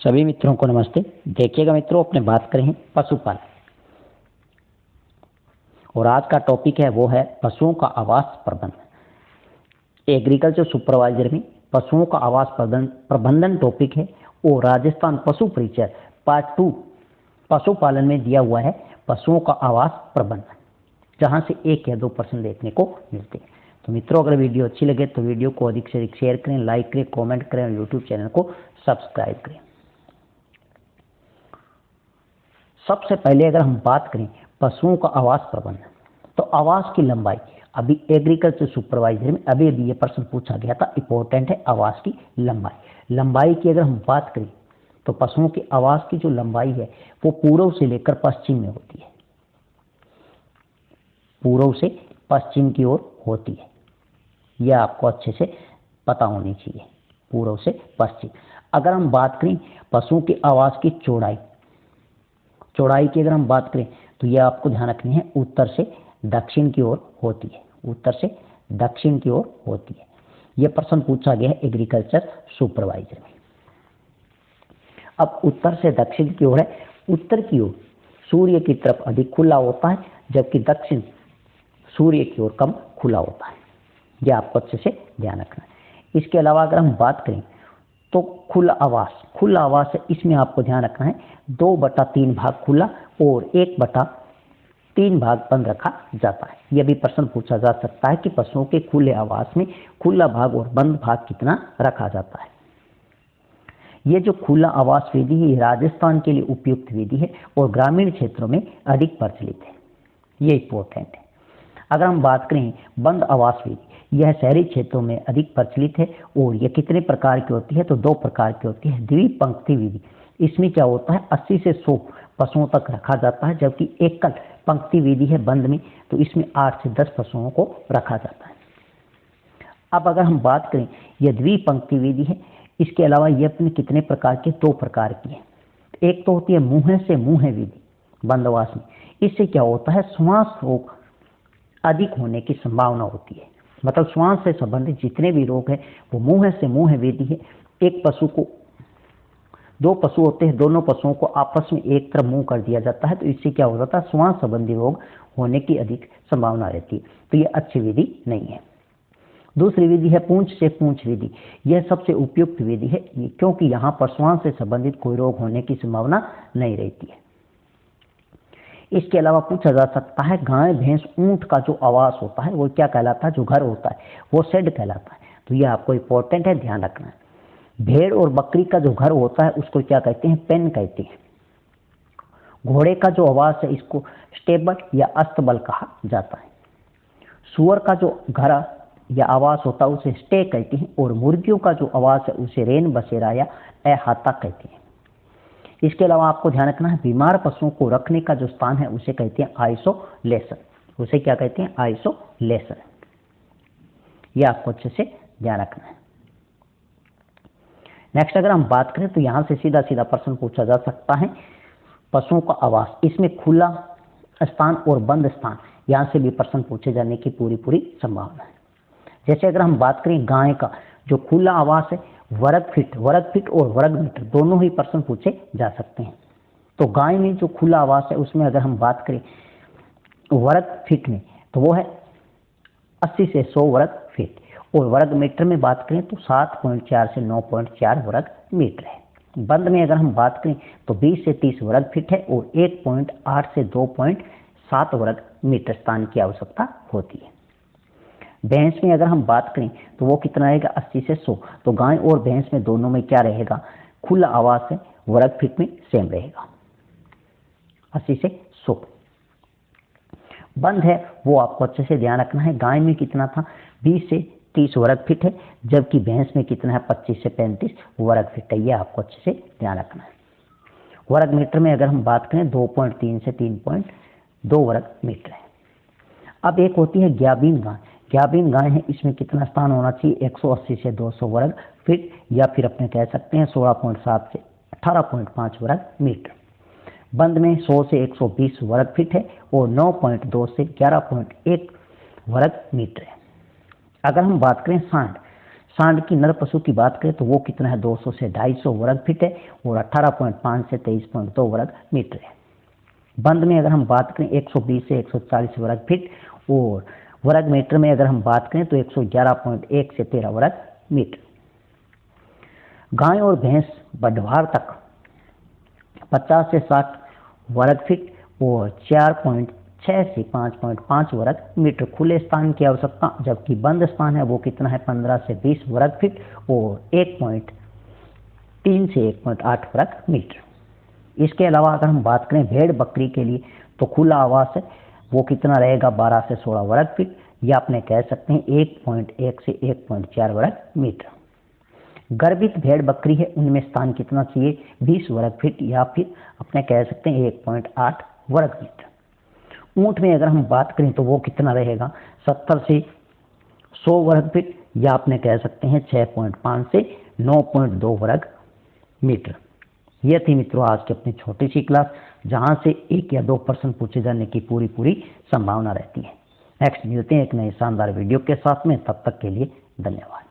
सभी मित्रों को नमस्ते। देखिएगा मित्रों, अपने बात करें पशुपालन और आज का टॉपिक है वो है पशुओं का आवास प्रबंधन। एग्रीकल्चर सुपरवाइजर में पशुओं का आवास प्रबंधन टॉपिक है और राजस्थान पशु परिचय पार्ट 2 पशुपालन में दिया हुआ है पशुओं का आवास प्रबंधन, जहां से 1 या 2% देखने को मिलते हैं। तो मित्रों, अगर वीडियो अच्छी लगे तो वीडियो को अधिक से अधिक शेयर करें, लाइक करें, कमेंट करें और यूट्यूब चैनल को सब्सक्राइब करें। सबसे पहले अगर हम बात करें पशुओं का आवास प्रबंधन, तो आवास की लंबाई अभी एग्रीकल्चर सुपरवाइजर में अभी ये प्रश्न पूछा गया था, इंपॉर्टेंट है आवास की लंबाई की अगर हम बात करें तो पशुओं के आवास की जो लंबाई है वो पूर्व से लेकर पश्चिम में होती है, पूर्व से पश्चिम की ओर होती है। यह आपको अच्छे से पता होनी चाहिए, पूर्व से पश्चिम। अगर हम बात करें पशुओं के आवास की चौड़ाई की अगर हम बात करें तो यह आपको ध्यान रखनी है, उत्तर से दक्षिण की ओर होती है, उत्तर से दक्षिण की ओर होती है। यह प्रश्न पूछा गया है एग्रीकल्चर सुपरवाइजर में। अब उत्तर से दक्षिण की ओर है, उत्तर की ओर सूर्य की तरफ अधिक खुला होता है, जबकि दक्षिण सूर्य की ओर कम खुला होता है। यह आपको अच्छे से ध्यान रखना है। इसके अलावा अगर हम बात करें तो खुला आवास है, इसमें आपको ध्यान रखना है 2/3 भाग खुला और 1/3 भाग बंद रखा जाता है। यह भी प्रश्न पूछा जा सकता है कि पशुओं के खुले आवास में खुला भाग और बंद भाग कितना रखा जाता है। यह जो खुला आवास विधि है राजस्थान के लिए उपयुक्त विधि है और ग्रामीण क्षेत्रों में अधिक प्रचलित है। ये इंपॉर्टेंट है। अगर हम बात करें बंद आवास विधि, यह शहरी क्षेत्रों में अधिक प्रचलित है और यह कितने प्रकार की होती है तो 2 प्रकार की होती है। द्विपंक्ति विधि, इसमें क्या होता है 80 से 100 पशुओं तक रखा जाता है, जबकि एकल पंक्ति विधि है बंद में, तो इसमें 8 से 10 पशुओं को रखा जाता है। अब अगर हम बात करें यह द्विपंक्ति विधि है, इसके अलावा यह अपने कितने प्रकार के 2 प्रकार की है। एक तो होती है मुंह से मुंह विधि बंदवास में। इससे क्या होता है श्वास रोग अधिक होने की संभावना होती है, मतलब श्वास से संबंधित जितने भी रोग हैं वो मुंह से मुंह विधि है। एक पशु को 2 पशु होते हैं, दोनों पशुओं को आपस में एक तरफ मुंह कर दिया जाता है, तो इससे क्या हो जाता है श्वास संबंधी रोग होने की अधिक संभावना रहती है। तो यह अच्छी विधि नहीं है। दूसरी विधि है पूंछ से पूंछ विधि। यह सबसे उपयुक्त विधि है, क्योंकि यहाँ पर श्वास से संबंधित कोई रोग होने की संभावना नहीं रहती है। इसके अलावा पूछा जा सकता है गाय भैंस ऊंट का जो आवास होता है वो क्या कहलाता है, जो घर होता है वो शेड कहलाता है। तो यह आपको इंपॉर्टेंट है, ध्यान रखना है। भेड़ और बकरी का जो घर होता है उसको क्या कहते हैं, पेन कहते हैं। घोड़े का जो आवास है इसको स्टेबल या अस्तबल कहा जाता है। सुअर का जो घर या आवास होता है उसे स्टे कहते हैं और मुर्गियों का जो आवास है उसे रेन बसेरा या अहाता कहते हैं। इसके अलावा आपको ध्यान रखना है बीमार पशुओं को रखने का जो स्थान है उसे कहते हैं आइसोलेशन। उसे क्या कहते हैं, आइसोलेशन। यह आपको अच्छे से ध्यान रखना है। नेक्स्ट अगर हम बात करें तो यहां से सीधा सीधा प्रश्न पूछा जा सकता है पशुओं का आवास, इसमें खुला स्थान और बंद स्थान, यहां से भी प्रश्न पूछे जाने की पूरी संभावना है। जैसे अगर हम बात करें गाय का जो खुला आवास है वर्ग फीट और वर्ग मीटर दोनों ही प्रश्न पूछे जा सकते हैं। तो गाय में जो खुला आवास है उसमें अगर हम बात करें वर्ग फीट में तो वो है 80 से 100 वर्ग फीट, और वर्ग मीटर में बात करें तो 7.4 से 9.4 वर्ग मीटर है। बंद में अगर हम बात करें तो 20 से 30 वर्ग फीट है और 1.8 से 2.7 वर्ग मीटर स्थान की आवश्यकता होती है। भैंस में अगर हम बात करें तो वो कितना रहेगा 80 से 100। तो गाय और भैंस में दोनों में क्या रहेगा, खुला आवास है वर्ग फीट में सेम रहेगा 80 से 100। बंद है वो आपको अच्छे से ध्यान रखना है। गाय में कितना था 20 से 30 वर्ग फीट है, जबकि भैंस में कितना है 25 से 35 वर्ग फीट है। यह आपको अच्छे से ध्यान रखना है। वर्ग मीटर में अगर हम बात करें 2.3 से 3.2 वर्ग मीटर है। अब एक होती है ग्याबीन गाय है, इसमें कितना स्थान होना चाहिए 180 से 200 वर्ग फीट, या फिर अपने कह सकते हैं 16.7 से 18.5 वर्ग मीटर। बंद में 100 से 120 वर्ग फीट है और 9.2 से 11.1 वर्ग मीटर है। अगर हम बात करें सांड की नर पशु की बात करें तो वो कितना है, 200 से 250 वर्ग फीट है और 18.5 से 23.2 वर्ग मीटर है। बंद में अगर हम बात करें 120 से 140 वर्ग फीट और वर्ग मीटर में अगर हम बात करें तो 111.1 से 13 वर्ग मीटर। गाय और भैंस बढ़वार तक 50 से 60 वर्ग फीट और 4.6 से 5.5 वर्ग मीटर खुले स्थान की आवश्यकता, जबकि बंद स्थान है वो कितना है, 15 से 20 वर्ग फीट और 1.3 से 1.8 वर्ग मीटर। इसके अलावा अगर हम बात करें भेड़ बकरी के लिए तो खुला आवास है वो कितना रहेगा, 12 से 16 वर्ग फीट, या अपने कह सकते हैं 1.1 से 1.4 वर्ग मीटर। गर्भित भेड़ बकरी है उनमें स्थान कितना चाहिए, 20 वर्ग फीट या फिर अपने कह सकते हैं 1.8 वर्ग मीटर। ऊंट में अगर हम बात करें तो वो कितना रहेगा, 70 से 100 वर्ग फीट, या अपने कह सकते हैं 6.5 से 9.2 वर्ग मीटर। यह थी मित्रों आज की अपनी छोटी सी क्लास, जहां से 1 या 2 प्रश्न पूछे जाने की पूरी संभावना रहती है। नेक्स्ट मिलते हैं एक नए शानदार वीडियो के साथ में, तब तक के लिए धन्यवाद।